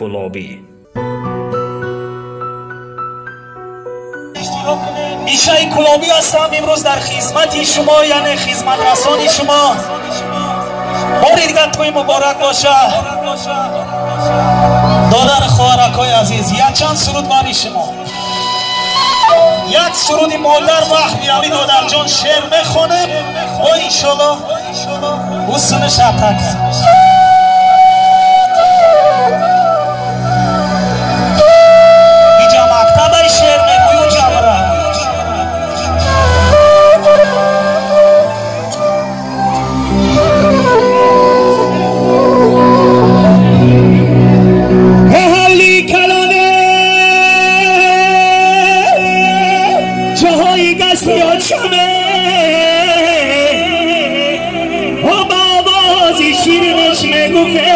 کلابی. میشه کلابی هستم امروز در خدمت شما، یعنی خدمت رسانی شما. بار دیگر توی مبارک باشه. دادر خواهرکای عزیز، یک چند سرود باری شما. یک سرودی مولدر وحدی علی دادر جان شعر میخونه و انشالله حسنش عطا کنه. اینجا مکتب شعر میگوی و جمره حالی کلانه جاهای گستی آچمه و با آوازی شیرینش میگوفه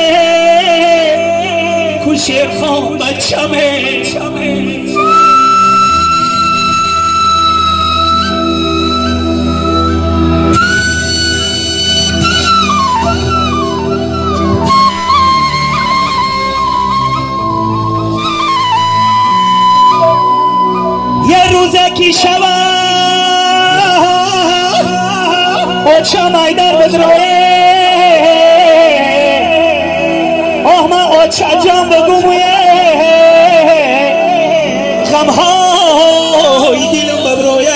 کشیر خان بچمه. روزکی شود آچه در بدروه آه من آچه جان بگومویه غمهای دیلم ببرویه.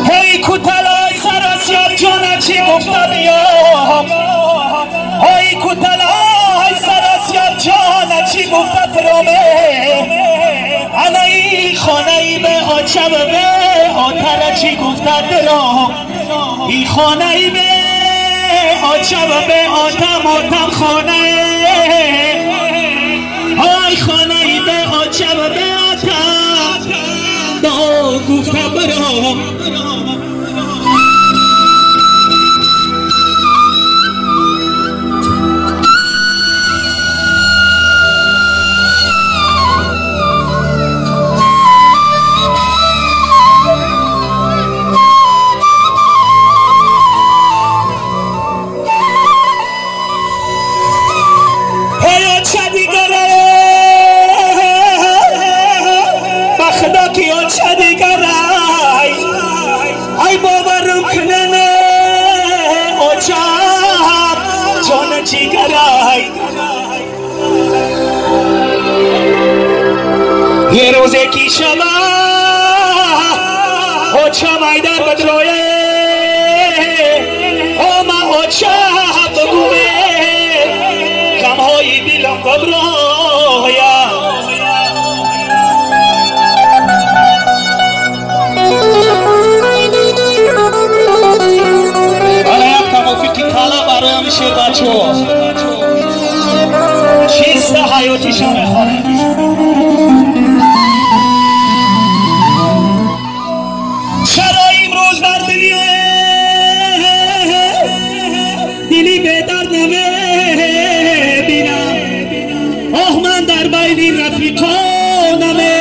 های کتلای سراسیاب جان چی گفته فرامه علایی خانه ای به آچه و به آتر چی گفته درام ای خانه ای به آچه و به آتم خانه های خانه ای به آچه و به آتم دا گفته برام. ای باورم کنه آچم جان جیگرای یه روزه کی شما آچم ای در بدرویه آما آچم بگوه غمهای دلم ببرویه. شیر بچه ها چیست حیاتیش هم میخوانه. چرا امروز در دلی به درد نمی بینم آه من در بین رفیقانم